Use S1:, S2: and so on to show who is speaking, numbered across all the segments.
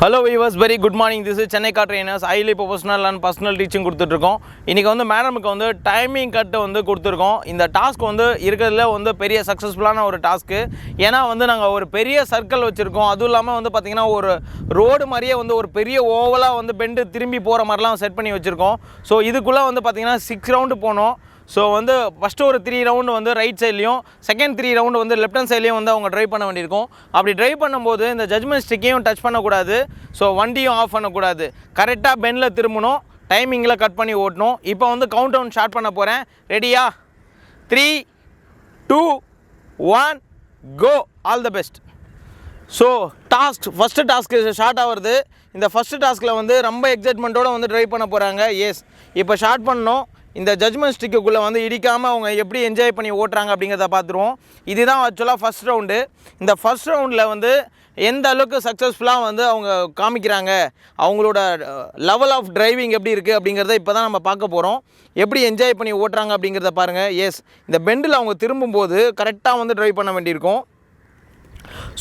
S1: Hello viewers, very good morning. This is Chennai car trainers, highly professional and personal teaching கொடுத்துட்ருக்கோம். இன்றைக்கி வந்து மேடமுக்கு வந்து timing கட்டு வந்து கொடுத்துருக்கோம். இந்த டாஸ்க் வந்து இருக்கிறதுல வந்து பெரிய சக்ஸஸ்ஃபுல்லான ஒரு டாஸ்க்கு. ஏன்னா வந்து நாங்கள் ஒரு பெரிய சர்க்கிள் வச்சுருக்கோம். அதுவும் இல்லாமல் வந்து பார்த்திங்கன்னா ஒரு ரோடு மாதிரியே வந்து ஒரு பெரிய ஓவலாக வந்து பெண்டு திரும்பி போகிற மாதிரிலாம் செட் பண்ணி வச்சுருக்கோம். ஸோ இதுக்குள்ளே வந்து பார்த்திங்கன்னா 6 ரவுண்டு போனோம். ஸோ வந்து ஃபஸ்ட்டு ஒரு 3 ரவுண்டு வந்து ரைட் சைட்லேயும் செகண்ட் 3 ரவுண்டு வந்து லெஃப்ட் ஹேண்ட் சைட்லேயும் வந்து அவங்க ட்ரைவ் பண்ண வேண்டியிருக்கும். அப்படி ட்ரைவ் பண்ணும்போது இந்த ஜட்மெண்ட் ஸ்டிக்கையும் டச் பண்ணக்கூடாது. ஸோ வண்டியும் ஆஃப் பண்ணக்கூடாது. கரெக்டாக பெண்டில் திரும்பணும், டைமிங்கில் கட் பண்ணி ஓட்டணும். இப்போ வந்து கவுண்ட் டவுன் ஸ்டார்ட் பண்ண போகிறேன். ரெடியா? 3, 2, 1 go. All the best. So first task start ஆகிறது. இந்த ஃபஸ்ட்டு டாஸ்கில் வந்து ரொம்ப எக்ஸைட்மெண்ட்டோடு வந்து ட்ரைவ் பண்ண போகிறாங்க. எஸ், இப்போ ஸ்டார்ட் பண்ணோம். இந்த ஜட்மெண்ட் ஸ்டிக்குள்ளே வந்து இடிக்காமல் அவங்க எப்படி என்ஜாய் பண்ணி ஓட்டுறாங்க அப்படிங்கிறத பார்த்துருவோம். இதுதான் ஆக்சுவலாக ஃபஸ்ட் ரவுண்டு. இந்த ஃபஸ்ட் ரவுண்டில் வந்து எந்த அளவுக்கு சக்ஸஸ்ஃபுல்லாக வந்து அவங்க காமிக்கிறாங்க, அவங்களோட லெவல் ஆஃப் டிரைவிங் எப்படி இருக்குது அப்படிங்கிறத இப்போ தான் நம்ம பார்க்க போகிறோம். எப்படி என்ஜாய் பண்ணி ஓட்டுறாங்க அப்படிங்கிறத பாருங்கள். எஸ், இந்த பெண்டில் அவங்க திரும்பும்போது கரெக்டாக வந்து ட்ரைவ் பண்ண வேண்டியிருக்கும்.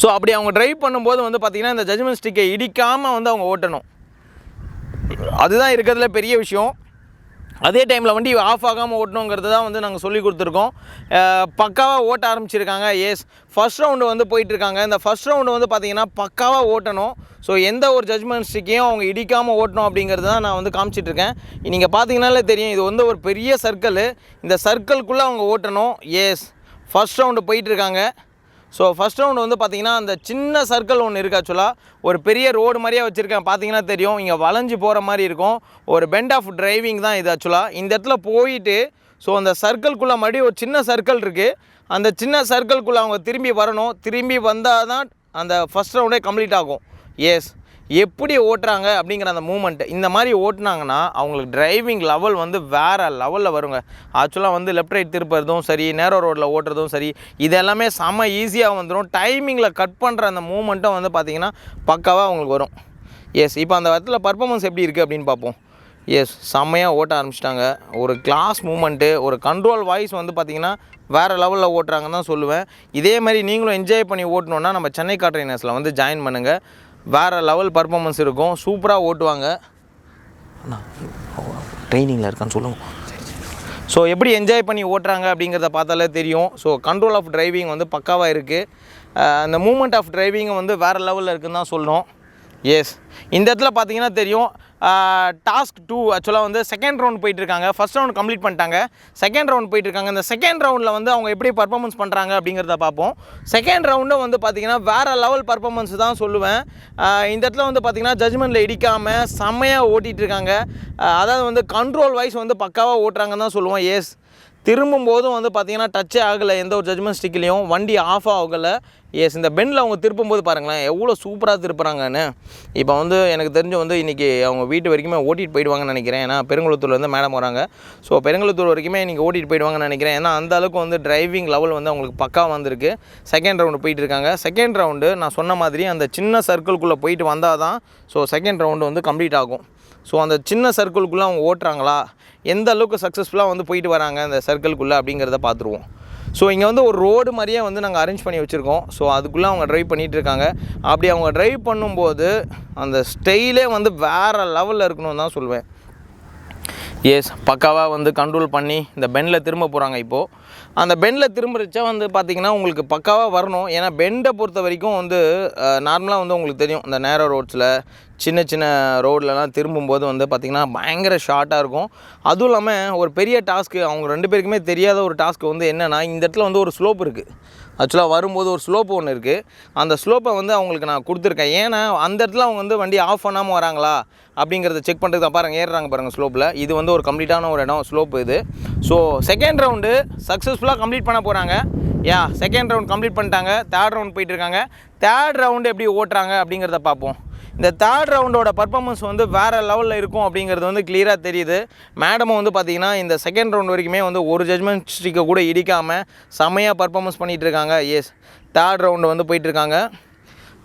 S1: ஸோ அப்படி அவங்க ட்ரைவ் பண்ணும்போது வந்து பார்த்திங்கன்னா இந்த ஜட்மெண்ட் ஸ்டிக்கை இடிக்காமல் வந்து அவங்க ஓட்டணும். அதுதான் இருக்கிறதுல பெரிய விஷயம். அதே டைமில் வண்டி ஆஃப் ஆகாமல் ஓட்டணுங்கிறது தான் வந்து நாங்கள் சொல்லி கொடுத்துருக்கோம். பக்காவாக ஓட்ட ஆரம்பிச்சிருக்காங்க. எஸ், ஃபஸ்ட் ரவுண்டு வந்து போயிட்டுருக்காங்க. இந்த ஃபஸ்ட் ரவுண்டு வந்து பார்த்திங்கன்னா பக்காவாக ஓட்டணும். ஸோ எந்த ஒரு ஜட்மெண்ட் ஸ்டிக்கையும் அவங்க இடிக்காமல் ஓட்டணும் அப்படிங்கிறது தான் நான் வந்து காமிச்சிட்ருக்கேன். நீங்கள் பார்த்தீங்கன்னாலே தெரியும், இது வந்து ஒரு பெரிய சர்க்கிள். இந்த சர்க்கிள்குள்ளே அவங்க ஓட்டணும். எஸ், ஃபஸ்ட் ரவுண்டு போயிட்டுருக்காங்க. ஸோ ஃபஸ்ட் ரவுண்டு வந்து பார்த்திங்கன்னா அந்த சின்ன சர்க்கிள் ஒன்று இருக்குது. ஆக்சுவலாக ஒரு பெரிய ரோடு மாதிரியே வச்சுருக்கேன். பார்த்தீங்கன்னா தெரியும், இங்கே வளைஞ்சு போகிற மாதிரி இருக்கும். ஒரு பெண்ட் ஆஃப் டிரைவிங் தான் இது ஆக்சுவலாக. இந்த இடத்துல போயிட்டு ஸோ அந்த சர்க்கிள்குள்ளே மறுபடியும் ஒரு சின்ன சர்க்கிள் இருக்குது. அந்த சின்ன சர்க்கிள்குள்ளே அவங்க திரும்பி வரணும். திரும்பி வந்தால் தான் அந்த ஃபஸ்ட் ரவுண்டே கம்ப்ளீட் ஆகும். எஸ், எப்படி ஓட்டுறாங்க அப்படிங்கிற அந்த மூமெண்ட்டு இந்த மாதிரி ஓட்டினாங்கன்னா அவங்களுக்கு டிரைவிங் லெவல் வந்து வேறு லெவலில் வருங்க. ஆக்சுவலாக வந்து லெஃப்ட் ரைட் திருப்புறதும் சரி, நேரோ ரோட்டில் ஓட்டுறதும் சரி, இது எல்லாமே செம்ம ஈஸியாக வந்துடும். டைமிங்கில் கட் பண்ணுற அந்த மூமெண்ட்டும் வந்து பார்த்திங்கன்னா பக்காவாக அவங்களுக்கு வரும். எஸ், இப்போ அந்த இடத்துல பர்ஃபார்மன்ஸ் எப்படி இருக்குது அப்படின்னு பார்ப்போம். எஸ், செம்மையாக ஓட்ட ஆரம்பிச்சிட்டாங்க. ஒரு கிளாஸ் மூமெண்ட்டு, ஒரு கண்ட்ரோல் வாய்ஸ் வந்து பார்த்திங்கன்னா வேறு லெவலில் ஓட்டுறாங்கன்னு தான் சொல்லுவேன். இதே மாதிரி நீங்களும் என்ஜாய் பண்ணி ஓட்டணுன்னா நம்ம சென்னை கார் ட்ரைனர்ஸில் வந்து ஜாயின் பண்ணுங்கள். வேறு லெவல் பர்ஃபார்மன்ஸ் இருக்கும். சூப்பராக ஓட்டுவாங்க. அண்ணா ட்ரைனிங்கில் இருக்கான்னு சொல்லுவோம். ஸோ எப்படி என்ஜாய் பண்ணி ஓட்டுறாங்க அப்படிங்கிறத பார்த்தாலே தெரியும். ஸோ கண்ட்ரோல் ஆஃப் டிரைவிங் வந்து பக்காவாக இருக்குது. அந்த மூமெண்ட் ஆஃப் டிரைவிங்கை வந்து வேறு லெவலில் இருக்குதுன்னு தான் சொல்லணும். எஸ், இந்த இடத்துல பார்த்தீங்கன்னா தெரியும், டாஸ்க் 2 ஆக்சுவலாக வந்து செகண்ட் ரவுண்ட் போயிட்டுருக்காங்க. ஃபஸ்ட் ரவுண்ட் கம்ப்ளீட் பண்ணிட்டாங்க, செகண்ட் ரவுண்ட் போயிட்டுருக்காங்க. இந்த செகண்ட் ரவுண்டில் வந்து அவங்க எப்படி பர்ஃபார்மன்ஸ் பண்ணுறாங்க அப்படிங்கிறத பார்ப்போம். செகண்ட் ரவுண்டும் வந்து பார்த்திங்கன்னா வேறு லெவல் பர்ஃபார்மன்ஸ் தான் சொல்லுவேன். இந்த இடத்துல வந்து பார்த்திங்கன்னா ஜட்மெண்ட்டில் இடிக்காமல் செம்மையாக ஓட்டிகிட்ருக்காங்க. அதாவது வந்து கண்ட்ரோல் வைஸ் வந்து பக்காவாக ஓட்டுறாங்கன்னு தான் சொல்லுவோம். எஸ், திரும்பும்போதும் வந்து பார்த்திங்கன்னா டச்சே ஆகலை எந்த ஒரு ஜட்மெண்ட் ஸ்டிக்லேயும், வண்டி ஆஃப் ஆகலை. எஸ், இந்த பெண்டில் அவங்க திருப்பும்போது பாருங்களேன் எவ்வளோ சூப்பராக திருப்புறாங்கன்னு. இப்போ வந்து எனக்கு தெரிஞ்சு வந்து இன்றைக்கி அவங்க வீட்டு வரைக்குமே ஓட்டிகிட்டு போயிடுவாங்கன்னு நினைக்கிறேன். ஏன்னா பெருங்குளத்தூர்லேருந்து மேடம் வராங்க. ஸோ பெருங்குளத்தூர் வரைக்குமே இன்றைக்கி ஓட்டிகிட்டு போயிடுவாங்கன்னு நினைக்கிறேன். ஏன்னா அந்த அளவுக்கு வந்து டிரைவிங் லெவல் வந்து அவங்களுக்கு பக்காவாக வந்திருக்கு. செகண்ட் ரவுண்டு போயிட்டுருக்காங்க. செகண்ட் ரவுண்டு நான் சொன்ன மாதிரி அந்த சின்ன சர்க்கிள்குள்ளே போயிட்டு வந்தால் தான் ஸோ செகண்ட் ரவுண்டு வந்து கம்ப்ளீட் ஆகும். ஸோ அந்த சின்ன சர்க்கிள்குள்ளே அவங்க ஓட்டுறாங்களா, எந்த அளவுக்கு சக்ஸஸ்ஃபுல்லாக வந்து போயிட்டு வராங்க அந்த சர்க்கிள்குள்ளே அப்படிங்கிறத பார்த்துருவோம். ஸோ இங்கே வந்து ஒரு ரோடு மாதிரியே வந்து நாங்கள் அரேஞ்ச் பண்ணி வச்சுருக்கோம். ஸோ அதுக்குள்ளே அவங்க ட்ரைவ் பண்ணிகிட்டு இருக்காங்க. அப்படி அவங்க ட்ரைவ் பண்ணும்போது அந்த ஸ்டைலே வந்து வேறு லெவலில் இருக்கணும்னு தான் சொல்லுவேன். எஸ், பக்காவாக வந்து கண்ட்ரோல் பண்ணி இந்த பெண்டில் திரும்ப போகிறாங்க. இப்போது அந்த பெண்டில் திரும்புறச்சா வந்து பார்த்திங்கன்னா உங்களுக்கு பக்காவாக வரணும். ஏன்னா பெண்டை பொறுத்த வரைக்கும் வந்து நார்மலாக வந்து உங்களுக்கு தெரியும், இந்த நேரோ ரோட்ஸில் சின்ன சின்ன ரோட்லலாம் திரும்பும்போது வந்து பார்த்திங்கன்னா பயங்கர ஷார்ட்டாக இருக்கும். அதுவும் இல்லாமல் ஒரு பெரிய டாஸ்க்கு அவங்க 2 பேருக்குமே தெரியாத ஒரு டாஸ்க்கு வந்து என்னென்னா, இந்த இடத்துல வந்து ஒரு ஸ்லோப் இருக்குது. ஆக்சுவலாக வரும்போது ஒரு ஸ்லோப்பு ஒன்று இருக்குது. அந்த ஸ்லோப்பை வந்து அவங்களுக்கு நான் கொடுத்துருக்கேன். ஏன்னா அந்த இடத்துல அவங்க வந்து வண்டி ஆஃப் பண்ணாமல் வராங்களா அப்படிங்கிறத செக் பண்ணுறதுக்கு தான். பாருங்கள் ஏறுறாங்க பாருங்கள் ஸ்லோப்பில். இது வந்து ஒரு கம்ப்ளீட்டான ஒரு இடம் ஸ்லோப்பு இது. ஸோ செகண்ட் ரவுண்டு சக்ஸஸ்ஃபுல்லாக கம்ப்ளீட் பண்ண போகிறாங்க. செகண்ட் ரவுண்ட் கம்ப்ளீட் பண்ணிட்டாங்க. தேர்ட் ரவுண்ட் போயிட்டுருக்காங்க. தேர்ட் ரவுண்டு எப்படி ஓட்டுறாங்க அப்படிங்கிறத பார்ப்போம். இந்த தேர்ட் ரவுண்டோட பர்ஃபார்மன்ஸ் வந்து வேறு லெவலில் இருக்கும் அப்படிங்கிறது வந்து கிளியராக தெரியுது. மேடமும் வந்து பார்த்திங்கன்னா இந்த செகண்ட் ரவுண்ட் வரைக்குமே வந்து ஒரு ஜட்மெண்ட் ஸ்டிக்கை கூட இடிக்காமல் செம்மையாக பர்ஃபார்மன்ஸ் பண்ணிகிட்டு இருக்காங்க. எஸ், தேர்ட் ரவுண்டு வந்து போயிட்டுருக்காங்க.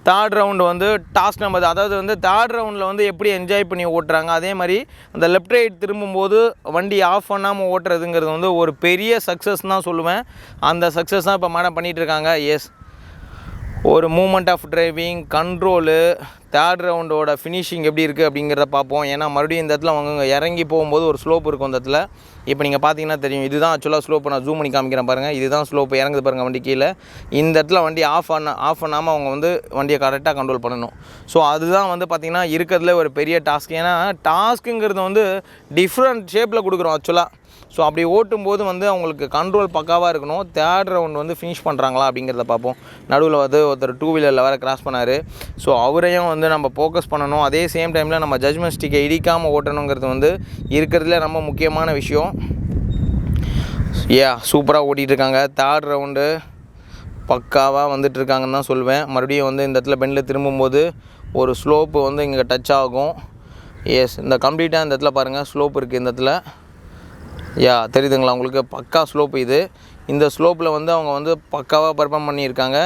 S1: தேர்ட் ரவுண்டு வந்து டாஸ்க் நம்பர், அதாவது வந்து தேர்ட் ரவுண்டில் வந்து எப்படி என்ஜாய் பண்ணி ஓட்டுறாங்க, அதே மாதிரி அந்த லெஃப்ட் ரைட் திரும்பும்போது வண்டி ஆஃப் பண்ணாமல் ஓட்டுறதுங்கிறது வந்து ஒரு பெரிய சக்ஸஸ் தான் சொல்லுவேன். அந்த சக்ஸஸ் தான் இப்போ மேடம் பண்ணிகிட்ருக்காங்க. எஸ், ஒரு moment of driving, control, third ரவுண்டோட ஃபினிஷிங் எப்படி இருக்குது அப்படிங்கிறத பார்ப்போம். ஏன்னா மறுபடியும் இந்த இடத்துல அவங்க இறங்கி போகும்போது ஒரு ஸ்லோப் இருக்கும் இந்த இடத்துல. இப்போ நீங்கள் பார்த்தீங்கன்னா தெரியும், இதுதான் ஆக்சுவலாக ஸ்லோப்பு. நான் ஜூம் பண்ணி காமிக்கிறேன் பாருங்கள். இதுதான் ஸ்லோப்பு, இறங்குது பாருங்கள் வண்டி கீழே. இந்த இடத்துல வண்டி ஆஃப் பண்ணாமல் அவங்க வந்து வண்டியை கரெக்டாக கண்ட்ரோல் பண்ணணும். ஸோ அதுதான் வந்து பார்த்திங்கன்னா இருக்கிறதுல ஒரு பெரிய டாஸ்க். ஏன்னா டாஸ்க்குங்கிறது வந்து டிஃப்ரெண்ட் ஷேப்பில் கொடுக்குறோம் ஆக்சுவலாக. ஸோ அப்படி ஓட்டும்போது வந்து அவங்களுக்கு கண்ட்ரோல் பக்காவாக இருக்கணும். தேர்ட் ரவுண்ட் வந்து ஃபினிஷ் பண்ணுறாங்களா அப்படிங்கிறத பார்ப்போம். நடுவில் வந்து ஒருத்தர் 2 வீலரில் வேறு கிராஸ் பண்ணார். ஸோ அவரையும் வந்து நம்ம ஃபோக்கஸ் பண்ணணும். அதே சேம் டைமில் நம்ம ஜட்ஜ்மெண்ட் ஸ்டிக்கை இடிக்காமல் ஓட்டணுங்கிறது வந்து இருக்கிறதுல ரொம்ப முக்கியமான விஷயம். சூப்பராக ஓட்டிகிட்ருக்காங்க. தேர்ட் ரவுண்டு பக்காவாக வந்துட்டுருக்காங்கன்னு தான் சொல்லுவேன். மறுபடியும் வந்து இந்த இடத்துல பெண்டில் திரும்பும்போது ஒரு ஸ்லோப்பு வந்து இங்கே டச் ஆகும். இந்த கம்ப்ளீட்டாக இந்த இடத்துல பாருங்கள் ஸ்லோப் இருக்குது இந்த இடத்துல. தெரியுதுங்களா உங்களுக்கு? பக்கா ஸ்லோப் இது. இந்த ஸ்லோப்பில் வந்து அவங்க வந்து பக்காவாக பர்ஃபார்ம் பண்ணியிருக்காங்க.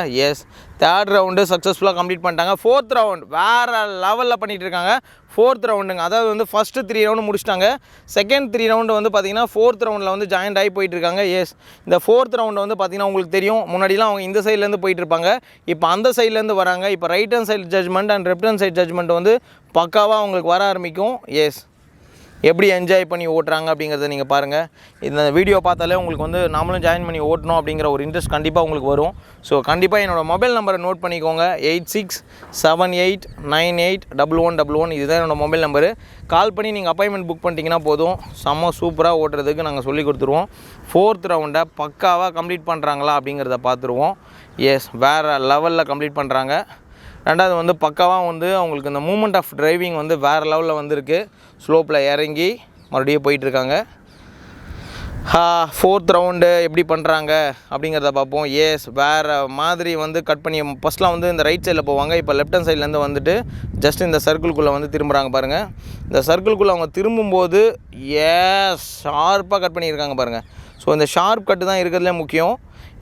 S1: தேர்ட் ரவுண்டு சக்ஸஸ்ஃபுல்லாக கம்ப்ளீட் பண்ணிட்டாங்க. ஃபோர்த் ரவுண்ட் வேறு லெவலில் பண்ணிகிட்டு இருக்காங்க. ஃபோர்த் ரவுண்டுங்க, அதாவது வந்து ஃபஸ்ட்டு 3 ரவுண்டு முடிச்சிட்டாங்க. செகண்ட் 3 ரவுண்டு வந்து பார்த்திங்கன்னா ஃபோர்த் ரவுண்டில் வந்து ஜாயின்ட் ஆகி போயிட்டுருக்காங்க. இந்த ஃபோர்த் ரவுண்டு வந்து பார்த்திங்கன்னா உங்களுக்கு தெரியும், முன்னாடிலாம் அவங்க இந்த சைட்லேருந்து போயிட்டுருப்பாங்க. இப்போ அந்த சைட்லேருந்து வராங்க. இப்போ right hand side judgement and left hand side judgement வந்து பக்காவாக அவங்களுக்கு வர ஆரம்பிக்கும். எப்படி என்ஜாய் பண்ணி ஓட்டுறாங்க அப்படிங்கிறத நீங்கள் பாருங்கள். இந்த வீடியோ பார்த்தாலே உங்களுக்கு வந்து நாமளும் ஜாயின் பண்ணி ஓட்டணும் அப்படிங்கிற ஒரு இன்ட்ரெஸ்ட் கண்டிப்பாக உங்களுக்கு வரும். ஸோ கண்டிப்பாக என்னோடய மொபைல் நம்பரை நோட் பண்ணிக்கோங்க. 8678981111. இதுதான் என்னோடய மொபைல் நம்பரு. கால் பண்ணி நீங்கள் அப்பாயின்மெண்ட் புக் பண்ணிட்டீங்கன்னா போதும். செம்ம சூப்பராக ஓட்டுறதுக்கு நாங்கள் சொல்லி கொடுத்துருவோம். ஃபோர்த் ரவுண்டை பக்காவாக கம்ப்ளீட் பண்ணுறாங்களா அப்படிங்கிறத பார்த்துருவோம். வேறு லெவலில் கம்ப்ளீட் பண்ணுறாங்க. ரெண்டாவது வந்து பக்காவாக வந்து அவங்களுக்கு இந்த மூமெண்ட் ஆஃப் டிரைவிங் வந்து வேறு லெவலில் வந்துருக்கு. ஸ்லோப்பில் இறங்கி மறுபடியும் போயிட்டுருக்காங்க. ஃபோர்த் ரவுண்டு எப்படி பண்ணுறாங்க அப்படிங்கிறத பார்ப்போம். வேறு மாதிரி வந்து கட் பண்ணி ஃபஸ்ட்லாம் வந்து இந்த ரைட் சைடில் போவாங்க. இப்போ லெஃப்ட் ஹேண்ட் சைட்லேருந்து வந்துட்டு ஜஸ்ட் இந்த சர்க்கிள்குள்ளே வந்து திரும்புகிறாங்க பாருங்கள். இந்த சர்க்கிள்குள்ளே அவங்க திரும்பும்போது ஷார்ப்பாக கட் பண்ணியிருக்காங்க பாருங்கள். ஸோ இந்த ஷார்ப் கட்டு தான் இருக்கிறதுலே முக்கியம்.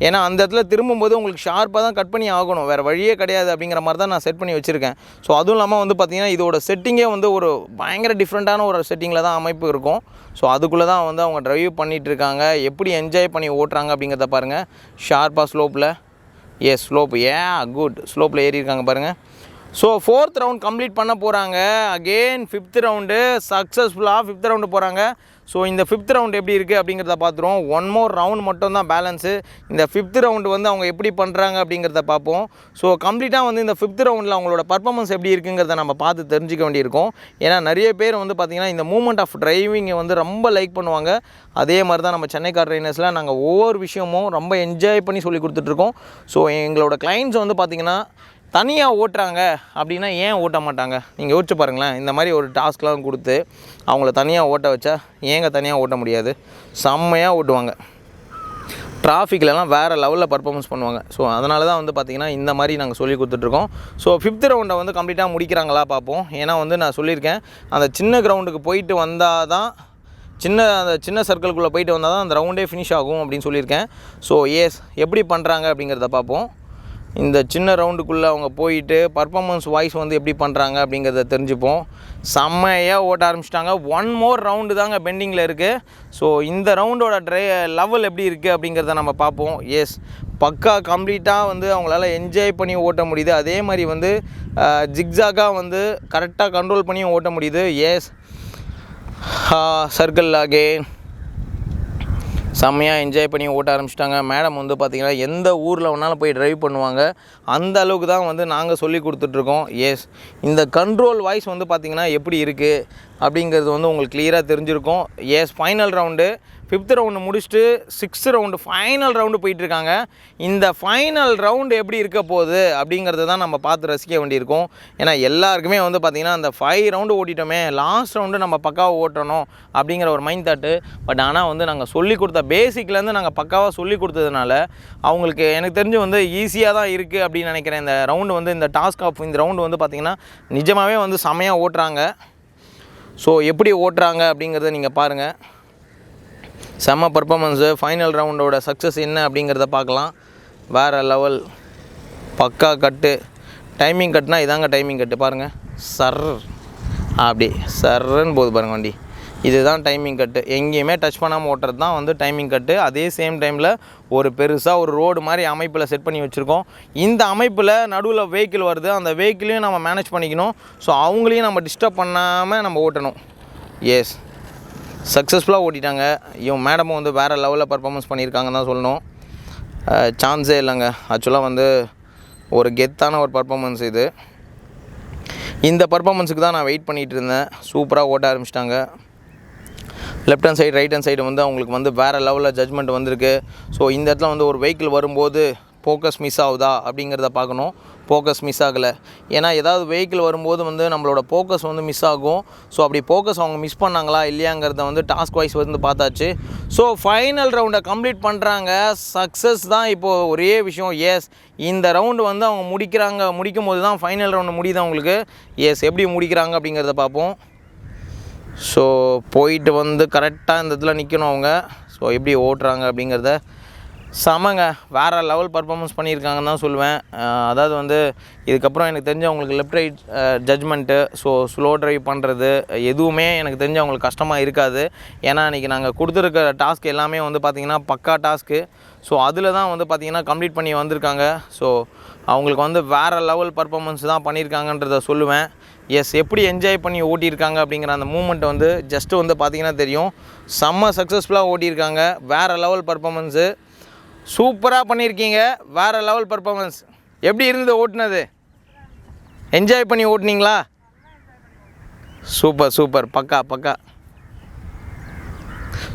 S1: ஏன்னா அந்த இடத்துல திரும்பும்போது உங்களுக்கு ஷார்ப்பாக தான் கட் பண்ணி ஆகணும், வேறு வழியே கிடையாது அப்படிங்கிற மாதிரி தான் நான் செட் பண்ணி வச்சுருக்கேன். ஸோ அதுவும் இல்லாமல் வந்து பார்த்திங்கன்னா இதோட செட்டிங்கே வந்து ஒரு பயங்கர டிஃப்ரெண்ட்டான ஒரு செட்டிங்கில் தான் அமைப்பு இருக்கும். ஸோ அதுக்குள்ளே தான் வந்து அவங்க ட்ரைவ் பண்ணிகிட்ருக்காங்க. எப்படி என்ஜாய் பண்ணி ஓட்டுறாங்க அப்படிங்கிறத பாருங்கள். ஷார்ப்பாக ஸ்லோப்பில் ஸ்லோப் குட் ஸ்லோப்பில் ஏறியிருக்காங்க பாருங்கள். ஸோ ஃபோர்த் ரவுண்ட் கம்ப்ளீட் பண்ண போகிறாங்க. அகெயின் ஃபிஃப்த் ரவுண்டு சக்ஸஸ்ஃபுல்லாக ஃபிஃப்த் ரவுண்டு போகிறாங்க. ஸோ இந்த ஃபிஃப்த் ரவுண்ட் எப்படி இருக்குது அப்படிங்கிறத பார்த்துருவோம். 1 மோர் ரவுண்ட் மட்டும் தான் பேலன்ஸு. இந்த ஃபிஃப்த் ரவுண்டு வந்து அவங்க எப்படி பண்ணுறாங்க அப்படிங்கிறத பார்ப்போம். ஸோ கம்ப்ளீட்டாக வந்து இந்த ஃபிஃப்த் ரவுண்டில் அவங்களோட பர்ஃபார்மன்ஸ் எப்படி இருக்குங்கிறத நம்ம பார்த்து தெரிஞ்சிக்க வேண்டியிருக்கும். ஏன்னா நிறைய பேர் வந்து பார்த்திங்கன்னா இந்த மூமெண்ட் ஆஃப் டிரைவிங்கை வந்து ரொம்ப லைக் பண்ணுவாங்க. அதே மாதிரி தான் நம்ம சென்னை கார் ட்ரைனர்ஸில் நாங்கள் ஒவ்வொரு விஷயமும் ரொம்ப என்ஜாய் பண்ணி சொல்லி கொடுத்துட்ருக்கோம். ஸோ எங்களோட கிளைண்ட்ஸ் வந்து பார்த்திங்கன்னா தனியாக ஓட்டுறாங்க அப்படின்னா ஏன் ஓட்ட மாட்டாங்க? நீங்கள் யோசிச்சு பாருங்களேன். இந்த மாதிரி ஒரு டாஸ்க்லாம் கொடுத்து அவங்கள தனியாக ஓட்ட வச்சா ஏங்க தனியாக ஓட்ட முடியாது? செம்மையாக ஓட்டுவாங்க. டிராஃபிக்லலாம் வேறு லெவலில் பர்ஃபார்மன்ஸ் பண்ணுவாங்க. ஸோ அதனால தான் வந்து பார்த்திங்கன்னா இந்த மாதிரி நாங்கள் சொல்லி கொடுத்துட்ருக்கோம். ஸோ ஃபிஃப்த் ரவுண்டை வந்து கம்ப்ளீட்டாக முடிக்கிறாங்களா பார்ப்போம். ஏன்னா வந்து நான் சொல்லியிருக்கேன், அந்த சின்ன கிரவுண்டுக்கு போயிட்டு வந்தால் தான் அந்த சின்ன சர்க்கிள்குள்ளே போயிட்டு வந்தால் தான் அந்த ரவுண்டே ஃபினிஷ் ஆகும் அப்படின்னு சொல்லியிருக்கேன். ஸோ எப்படி பண்ணுறாங்க அப்படிங்கிறத பார்ப்போம். இந்த சின்ன ரவுண்டுக்குள்ளே அவங்க போயிட்டு பர்ஃபார்மன்ஸ் வாய்ஸ் வந்து எப்படி பண்ணுறாங்க அப்படிங்கிறத தெரிஞ்சுப்போம். செம்மையாக ஓட்ட ஆரம்பிச்சிட்டாங்க. 1 மோர் ரவுண்டு தாங்க பெண்டிங்கில் இருக்குது. ஸோ இந்த ரவுண்டோட லெவல் எப்படி இருக்குது அப்படிங்கிறத நம்ம பார்ப்போம். பக்கா கம்ப்ளீட்டாக வந்து அவங்களால என்ஜாய் பண்ணி ஓட்ட முடியுது. அதே மாதிரி வந்து ஜிக்ஸாக்காக வந்து கரெக்டாக கண்ட்ரோல் பண்ணியும் ஓட்ட முடியுது. சர்க்கிள் அகெயின் செம்மையாக என்ஜாய் பண்ணி ஓட்ட ஆரம்பிச்சிட்டாங்க. மேடம் வந்து பார்த்திங்கன்னா எந்த ஊரில் வேணாலும் போய் ட்ரைவ் பண்ணுவாங்க. அந்த அளவுக்கு தான் வந்து நாங்கள் சொல்லி கொடுத்துட்ருக்கோம். இந்த கண்ட்ரோல் வாய்ஸ் வந்து பார்த்திங்கன்னா எப்படி இருக்குது அப்படிங்கிறது வந்து உங்களுக்கு கிளியராக தெரிஞ்சிருக்கும். ஃபைனல் ரவுண்டு ஃபிஃப்த் ரவுண்டு முடிச்சுட்டு 6th ரவுண்டு ஃபைனல் ரவுண்டு போயிட்டுருக்காங்க. இந்த ஃபைனல் ரவுண்டு எப்படி இருக்க போகுது அப்படிங்கிறத தான் நம்ம பார்த்து ரசிக்க வேண்டியிருக்கோம். ஏன்னா எல்லாருக்குமே வந்து பார்த்திங்கன்னா அந்த 5 ரவுண்டு ஓட்டிட்டோமே, லாஸ்ட் ரவுண்டு நம்ம பக்காவாக ஓட்டணும் அப்படிங்கிற ஒரு மைண்ட் தாட்டு. பட் ஆனால் வந்து நாங்கள் சொல்லி கொடுத்த பேசிக்லேருந்து நாங்கள் பக்காவாக சொல்லி கொடுத்ததுனால அவங்களுக்கு எனக்கு தெரிஞ்சு வந்து ஈஸியாக தான் இருக்குது அப்படின்னு நினைக்கிறேன். இந்த ரவுண்டு வந்து இந்த டாஸ்க் ஆஃப் இந்த ரவுண்டு வந்து பார்த்திங்கன்னா நிஜமாகவே வந்து செமையாக ஓட்டுறாங்க. ஸோ எப்படி ஓட்டுறாங்க அப்படிங்கிறத நீங்கள் பாருங்கள். செம்ம பர்ஃபார்மன்ஸு. ஃபைனல் ரவுண்டோட சக்ஸஸ் என்ன அப்படிங்கிறத பார்க்கலாம். வேறு லெவல் பக்கா கட்டு. டைமிங் கட்டுனா இதாங்க டைமிங் கட்டு பாருங்கள். அப்படி சர்ன்னு போகுது பாருங்கள் வண்டி. இதுதான் டைமிங் கட்டு. எங்கேயுமே டச் பண்ணாமல் ஓட்டுறது தான் வந்து டைமிங் கட்டு. அதே சேம் டைமில் ஒரு பெருசாக ஒரு ரோடு மாதிரி அமைப்பில் செட் பண்ணி வச்சுருக்கோம். இந்த அமைப்பில் நடுவில் வெஹிக்கிள் வருது, அந்த வெஹிக்கிளையும் நம்ம மேனேஜ் பண்ணிக்கணும். ஸோ அவங்களையும் நம்ம டிஸ்டர்ப் பண்ணாமல் நம்ம ஓட்டணும். எஸ், சக்ஸஸ்ஃபுல்லாக ஓட்டிட்டாங்க. இவன் மேடமும் வந்து வேறு லெவலில் பர்ஃபார்மன்ஸ் பண்ணியிருக்காங்கன்னு தான் சொல்லணும். சான்ஸே இல்லைங்க. ஆக்சுவலாக வந்து ஒரு கெத்தான ஒரு பர்ஃபார்மன்ஸ் இது. இந்த பர்ஃபார்மன்ஸுக்கு தான் நான் வெயிட் பண்ணிகிட்டு இருந்தேன். சூப்பராக ஓட்ட ஆரம்பிச்சிட்டாங்க. Left hand side right hand side வந்து அவங்களுக்கு வந்து வேறு லெவலில் ஜட்ஜ்மெண்ட் வந்திருக்கு. ஸோ இந்த இடத்துல வந்து ஒரு வெஹிக்கிள் வரும்போது ஃபோக்கஸ் மிஸ் ஆகுதா அப்படிங்கிறத பார்க்கணும். ஃபோக்கஸ் மிஸ் ஆகலை. ஏன்னா ஏதாவது வெஹிக்கிள் வரும்போது வந்து நம்மளோட ஃபோக்கஸ் வந்து மிஸ் ஆகும். ஸோ அப்படி ஃபோக்கஸ் அவங்க மிஸ் பண்ணாங்களா இல்லையாங்கிறத வந்து டாஸ்க் வைஸ் வந்து பார்த்தாச்சு. ஸோ ஃபைனல் ரவுண்டை கம்ப்ளீட் பண்ணுறாங்க. சக்ஸஸ் தான் இப்போது ஒரே விஷயம். எஸ், இந்த ரவுண்டு வந்து அவங்க முடிக்கும் போது தான் ஃபைனல் ரவுண்டு முடியுது அவங்களுக்கு. எஸ், எப்படி முடிக்கிறாங்க அப்படிங்கிறத பார்ப்போம். ஸோ போயிட்டு வந்து கரெக்டாக இந்த இடத்துல நிற்கணும் அவங்க. ஸோ எப்படி ஓட்டுறாங்க அப்படிங்கிறத செமங்க. வேறு லெவல் பர்ஃபார்மன்ஸ் பண்ணியிருக்காங்கன்னு தான் சொல்லுவேன். அதாவது வந்து இதுக்கப்புறம் எனக்கு தெரிஞ்ச அவங்களுக்கு left right judgement, so slow drive பண்ணுறது எதுவுமே எனக்கு தெரிஞ்ச அவங்களுக்கு கஷ்டமாக இருக்காது. ஏன்னா இன்றைக்கி நாங்கள் கொடுத்துருக்க டாஸ்க் எல்லாமே வந்து பார்த்திங்கன்னா பக்கா டாஸ்க்கு. ஸோ அதில் தான் வந்து பார்த்திங்கன்னா கம்ப்ளீட் பண்ணி வந்திருக்காங்க. ஸோ அவங்களுக்கு வந்து வேறு லெவல் பர்ஃபார்மன்ஸ் தான் பண்ணியிருக்காங்கன்றத சொல்லுவேன். எஸ், எப்படி என்ஜாய் பண்ணி ஓட்டியிருக்காங்க அப்படிங்கிற அந்த மூமெண்ட் வந்து ஜஸ்ட்டு வந்து பார்த்திங்கன்னா தெரியும். செம்ம சக்ஸஸ்ஃபுல்லாக ஓட்டியிருக்காங்க. வேறு லெவல் பர்ஃபார்மன்ஸு. சூப்பராக பண்ணியிருக்கீங்க. வேறு லெவல் பர்ஃபார்மன்ஸ். எப்படி இருந்தது ஓட்டுனது? என்ஜாய் பண்ணி ஓட்டுனீங்களா? சூப்பர் சூப்பர், பக்கா பக்கா.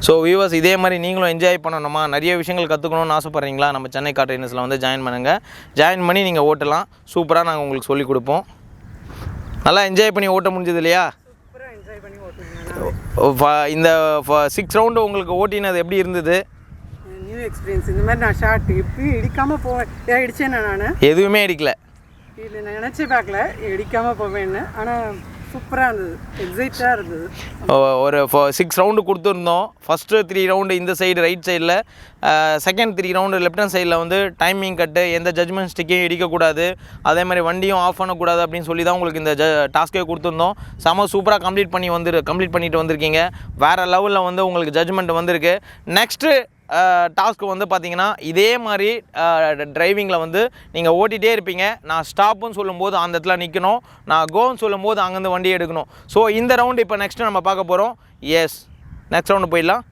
S1: ஸோ வியூவர்ஸ், இதே மாதிரி நீங்களும் என்ஜாய் பண்ணணுமா, நிறைய விஷயங்கள் கற்றுக்கணும்னு ஆசைப்பட்றீங்களா? நம்ம சென்னை கார் ட்ரெயினர்ஸில் வந்து ஜாயின் பண்ணுங்கள். ஜாயின் பண்ணி நீங்கள் ஓட்டலாம். சூப்பராக நாங்கள் உங்களுக்கு சொல்லிக் கொடுப்போம். நல்லா என்ஜாய் பண்ணி ஓட்ட முடிஞ்சது இல்லையா? இந்த 6 ரவுண்டு உங்களுக்கு ஓட்டினது எப்படி இருந்தது?
S2: New experience. இந்த மாதிரி நான் ஷார்ட் எப்படி இடிக்காமல் போவேன். இடிச்சேன்னா நான்
S1: எதுவுமே இடிக்கல.
S2: இல்லை, நான் நினச்சே பார்க்கல இடிக்காமல் போவேன்னு. ஆனால் சூப்பராக இருந்தது, எக்ஸைட்டாக இருந்தது.
S1: ஒரு 6 ரவுண்டு கொடுத்துருந்தோம். ஃபஸ்ட்டு 3 ரவுண்டு இந்த சைடு ரைட் சைடில், செகண்ட் 3 ரவுண்டு லெஃப்ட் ஹேண்ட் சைடில் வந்து டைமிங் கட்டு, எந்த ஜட்ஜ்மெண்ட் ஸ்டிக்கையும் இடிக்கக்கூடாது, அதே மாதிரி வண்டியும் ஆஃப் பண்ணக்கூடாது அப்படின்னு சொல்லி தான் உங்களுக்கு இந்த டாஸ்க்கே கொடுத்துருந்தோம். செம சூப்பராக கம்ப்ளீட் பண்ணிட்டு வந்திருக்கீங்க. வேறு லெவலில் வந்து உங்களுக்கு ஜட்ஜ்மெண்ட் வந்திருக்கு. நெக்ஸ்ட்டு டாஸ்க்கு வந்து பார்த்திங்கன்னா இதே மாதிரி டிரைவிங்கில் வந்து நீங்கள் ஓட்டிகிட்டே இருப்பீங்க. நான் ஸ்டாப்புன்னு சொல்லும்போது அந்த இடத்துல நிற்கணும், நான் கோன்னு சொல்லும்போது அங்கேருந்து வண்டி எடுக்கணும். ஸோ இந்த ரவுண்டு இப்போ நெக்ஸ்ட்டு நம்ம பார்க்க போகிறோம். எஸ், நெக்ஸ்ட் ரவுண்டு போயிடலாம்.